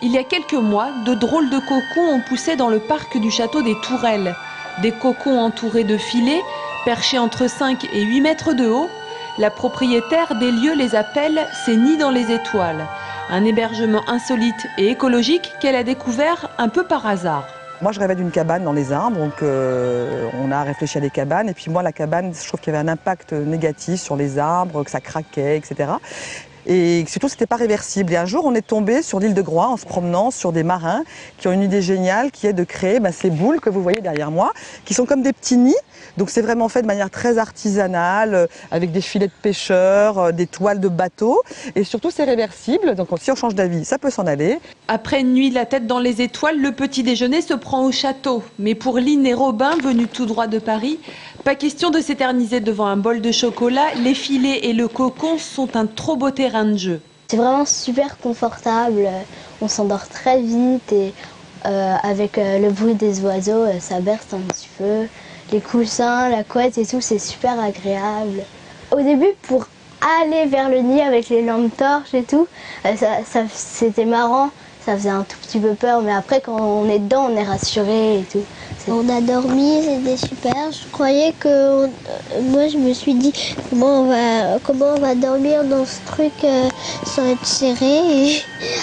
Il y a quelques mois, de drôles de cocons ont poussé dans le parc du château des Tourelles. Des cocons entourés de filets, perchés entre 5 et 8 mètres de haut. La propriétaire des lieux les appelle ses nids dans les étoiles. Un hébergement insolite et écologique qu'elle a découvert un peu par hasard. Moi, je rêvais d'une cabane dans les arbres, donc on a réfléchi à des cabanes. Et puis moi, la cabane, je trouve qu'il y avait un impact négatif sur les arbres, que ça craquait, etc. Et surtout, c'était pas réversible. Et un jour, on est tombé sur l'île de Groix en se promenant sur des marins qui ont une idée géniale qui est de créer ces boules que vous voyez derrière moi, qui sont comme des petits nids. Donc c'est vraiment fait de manière très artisanale, avec des filets de pêcheurs, des toiles de bateaux. Et surtout, c'est réversible. Donc si on change d'avis, ça peut s'en aller. Après une nuit la tête dans les étoiles, le petit déjeuner se prend au château. Mais pour Lynn et Robin, venus tout droit de Paris, pas question de s'éterniser devant un bol de chocolat. Les filets et le cocon sont un trop beau terrain de jeu. C'est vraiment super confortable. On s'endort très vite et avec le bruit des oiseaux, ça berce un petit peu. Les coussins, la couette et tout, c'est super agréable. Au début, pour aller vers le nid avec les lampes torches et tout, c'était marrant. Ça faisait un tout petit peu peur, mais après, quand on est dedans, on est rassuré et tout. On a dormi, c'était super. Je croyais que... moi, je me suis dit, comment on va dormir dans ce truc sans être serré. Et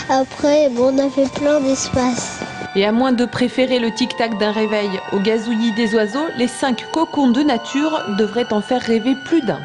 après, on a fait plein d'espace. Et à moins de préférer le tic-tac d'un réveil au gazouillis des oiseaux, les 5 cocons de nature devraient en faire rêver plus d'un.